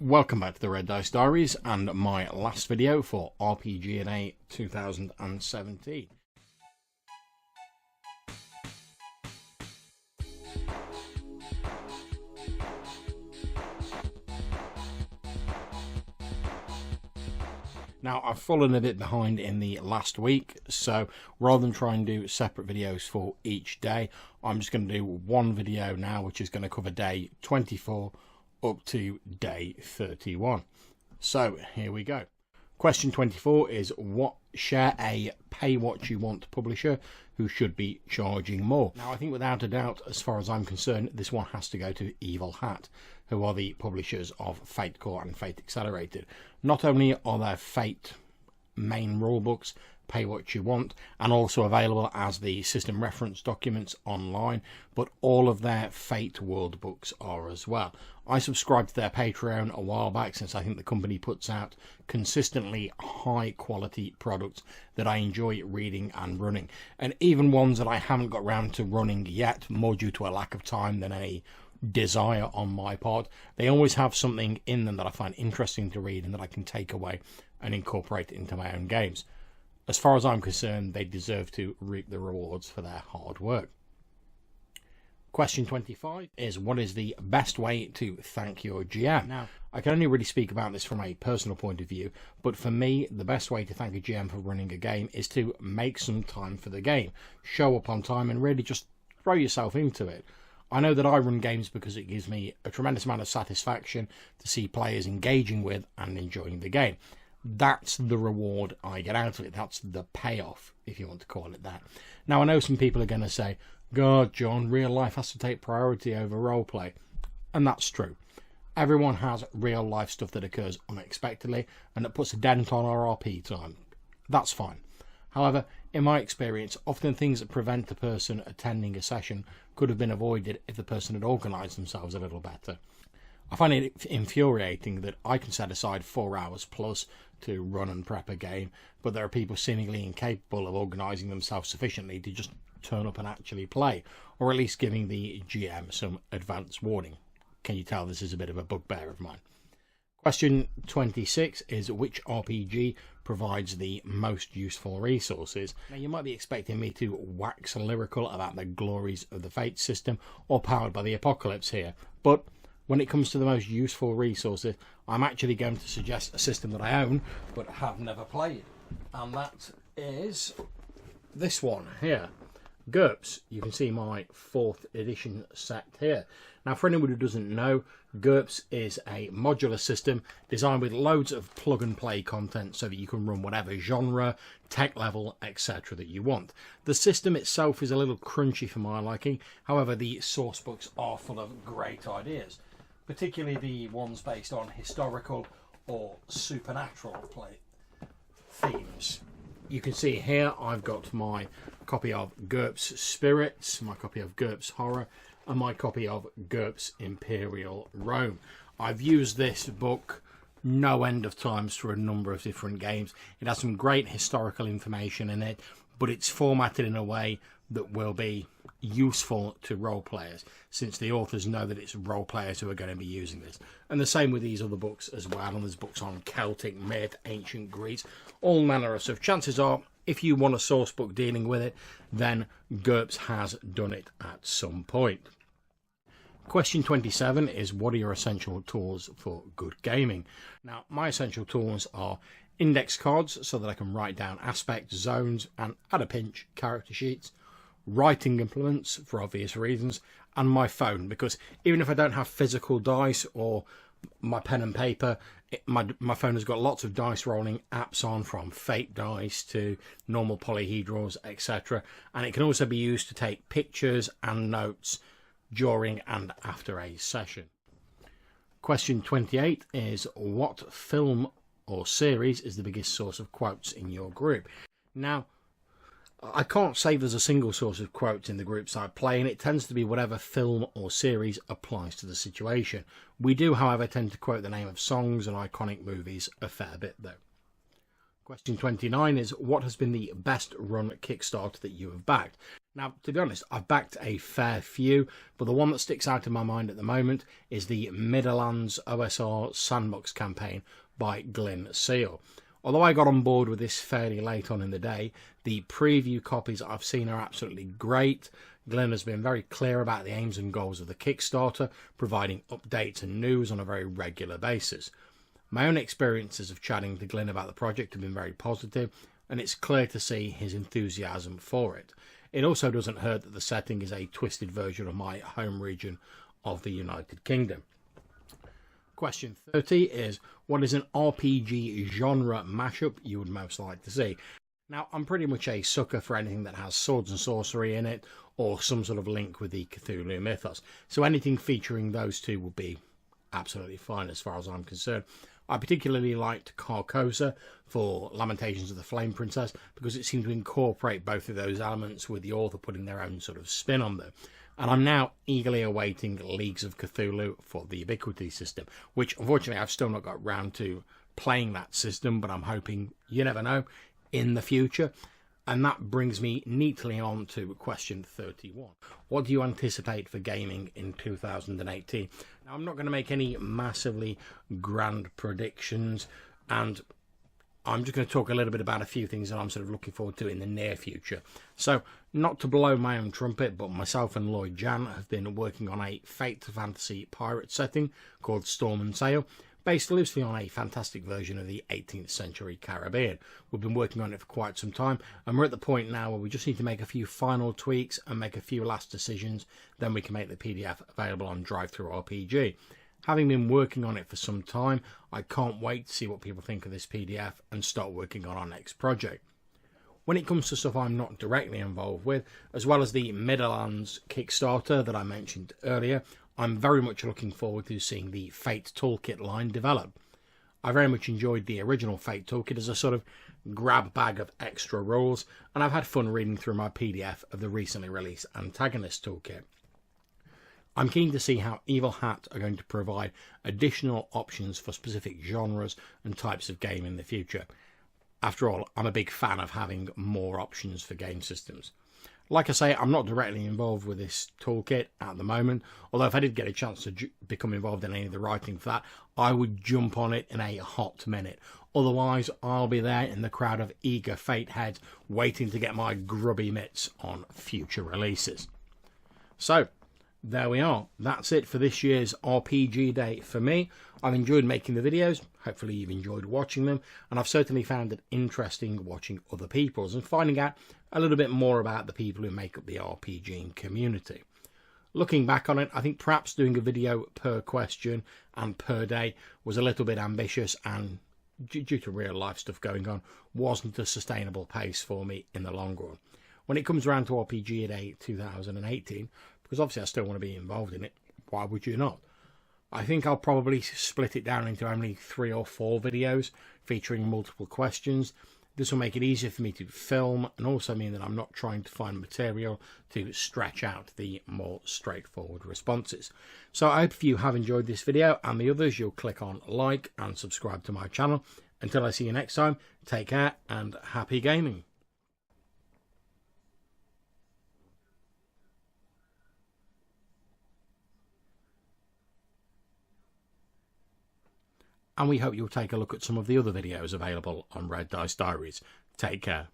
Welcome back to the Red Dice Diaries and my last video for RPGADay 2017. Now, I've fallen a bit behind in the last week, so rather than try and do separate videos for each day, I'm just going to do one video now, which is going to cover day 24 up to day 31. So, here we go. Question 24 is, share a pay-what-you-want publisher who should be charging more? Now, I think without a doubt, as far as I'm concerned, this one has to go to Evil Hat, who are the publishers of Fate Core and Fate Accelerated. Not only are their Fate main rulebooks pay what you want and also available as the system reference documents online, but all of their Fate world books are as well. I subscribed to their Patreon a while back, since I think the company puts out consistently high quality products that I enjoy reading and running, and even ones that I haven't got around to running yet, more due to a lack of time than any desire on my part. They always have something in them that I find interesting to read and that I can take away and incorporate into my own games. As far as I'm concerned, they deserve to reap the rewards for their hard work. Question 25 is, what is the best way to thank your GM? Now, I can only really speak about this from a personal point of view, but for me, the best way to thank a GM for running a game is to make some time for the game. Show up on time and really just throw yourself into it. I know that I run games because it gives me a tremendous amount of satisfaction to see players engaging with and enjoying the game. That's the reward I get out of it. That's the payoff, if you want to call it that. Now, I know some people are going to say, God, John, real life has to take priority over roleplay. And that's true. Everyone has real life stuff that occurs unexpectedly and that puts a dent on our RP time. That's fine. However, in my experience, often things that prevent a person attending a session could have been avoided if the person had organised themselves a little better. I find it infuriating that I can set aside 4 hours plus to run and prep a game, but there are people seemingly incapable of organising themselves sufficiently to just turn up and actually play, or at least giving the GM some advance warning. Can you tell this is a bit of a bugbear of mine? Question 26 is, which RPG provides the most useful resources? Now, you might be expecting me to wax lyrical about the glories of the Fate system or Powered by the Apocalypse here, but when it comes to the most useful resources, I'm actually going to suggest a system that I own but have never played, and that is this one here, GURPS. You can see my 4th edition set here. Now, for anyone who doesn't know, GURPS is a modular system designed with loads of plug-and-play content so that you can run whatever genre, tech level, etc. that you want. The system itself is a little crunchy for my liking. However, the source books are full of great ideas, particularly the ones based on historical or supernatural themes. You can see here I've got my copy of GURPS Spirits, my copy of GURPS Horror, and my copy of GURPS Imperial Rome. I've used this book no end of times for a number of different games. It has some great historical information in it, but it's formatted in a way that will be useful to role players, since the authors know that it's role players who are going to be using this. And the same with these other books as well, and there's books on Celtic, myth, ancient Greece, all manner of stuff. Chances are, if you want a source book dealing with it, then GURPS has done it at some point. Question 27 is, what are your essential tools for good gaming? Now, my essential tools are index cards so that I can write down aspects, zones, and at a pinch, character sheets, writing implements for obvious reasons, and my phone, because even if I don't have physical dice or my pen and paper, my phone has got lots of dice rolling apps on, from Fate dice to normal polyhedrals, etc. And it can also be used to take pictures and notes during and after a session. Question 28 is, what film or series is the biggest source of quotes in your group? Now, I can't say there's a single source of quotes in the groups I play, and it tends to be whatever film or series applies to the situation. We do, however, tend to quote the name of songs and iconic movies a fair bit, though. Question 29 is, what has been the best run Kickstarter that you have backed? Now, to be honest, I've backed a fair few, but the one that sticks out in my mind at the moment is the Midlands OSR Sandbox campaign by Glyn Seal. Although I got on board with this fairly late on in the day, the preview copies I've seen are absolutely great. Glyn has been very clear about the aims and goals of the Kickstarter, providing updates and news on a very regular basis. My own experiences of chatting to Glyn about the project have been very positive, and it's clear to see his enthusiasm for it. It also doesn't hurt that the setting is a twisted version of my home region of the United Kingdom. Question 30 is, what is an RPG genre mashup you would most like to see? Now, I'm pretty much a sucker for anything that has swords and sorcery in it, or some sort of link with the Cthulhu mythos. So anything featuring those two would be absolutely fine as far as I'm concerned. I particularly liked Carcosa for Lamentations of the Flame Princess because it seemed to incorporate both of those elements with the author putting their own sort of spin on them. And I'm now eagerly awaiting Leagues of Cthulhu for the Ubiquity system, which unfortunately I've still not got round to playing that system, but I'm hoping, you never know, in the future. And that brings me neatly on to question 31. What do you anticipate for gaming in 2018? Now, I'm not going to make any massively grand predictions, and I'm just going to talk a little bit about a few things that I'm sort of looking forward to in the near future. So, not to blow my own trumpet, but myself and Lloyd Jan have been working on a Fate Fantasy pirate setting called Storm and Sail, based loosely on a fantastic version of the 18th century Caribbean. We've been working on it for quite some time, and we're at the point now where we just need to make a few final tweaks and make a few last decisions, then we can make the PDF available on Drive-Thru-RPG. Having been working on it for some time, I can't wait to see what people think of this PDF and start working on our next project. When it comes to stuff I'm not directly involved with, as well as the Midlands Kickstarter that I mentioned earlier, I'm very much looking forward to seeing the Fate Toolkit line develop. I very much enjoyed the original Fate Toolkit as a sort of grab bag of extra rules, and I've had fun reading through my PDF of the recently released Antagonist Toolkit. I'm keen to see how Evil Hat are going to provide additional options for specific genres and types of game in the future. After all, I'm a big fan of having more options for game systems. Like I say, I'm not directly involved with this toolkit at the moment, although if I did get a chance to become involved in any of the writing for that, I would jump on it in a hot minute. Otherwise, I'll be there in the crowd of eager Fate heads waiting to get my grubby mitts on future releases. So, there we are. That's it for this year's RPG Day for me. I've enjoyed making the videos. Hopefully you've enjoyed watching them. And I've certainly found it interesting watching other people's and finding out a little bit more about the people who make up the RPGing community. Looking back on it, I think perhaps doing a video per question and per day was a little bit ambitious, and due to real life stuff going on, wasn't a sustainable pace for me in the long run. When it comes around to RPGADay 2018, because obviously I still want to be involved in it, why would you not? I think I'll probably split it down into only 3 or 4 videos featuring multiple questions. This will make it easier for me to film and also mean that I'm not trying to find material to stretch out the more straightforward responses. So I hope if you have enjoyed this video and the others, you'll click on like and subscribe to my channel. Until I see you next time, take care and happy gaming. And we hope you'll take a look at some of the other videos available on Red Dice Diaries. Take care.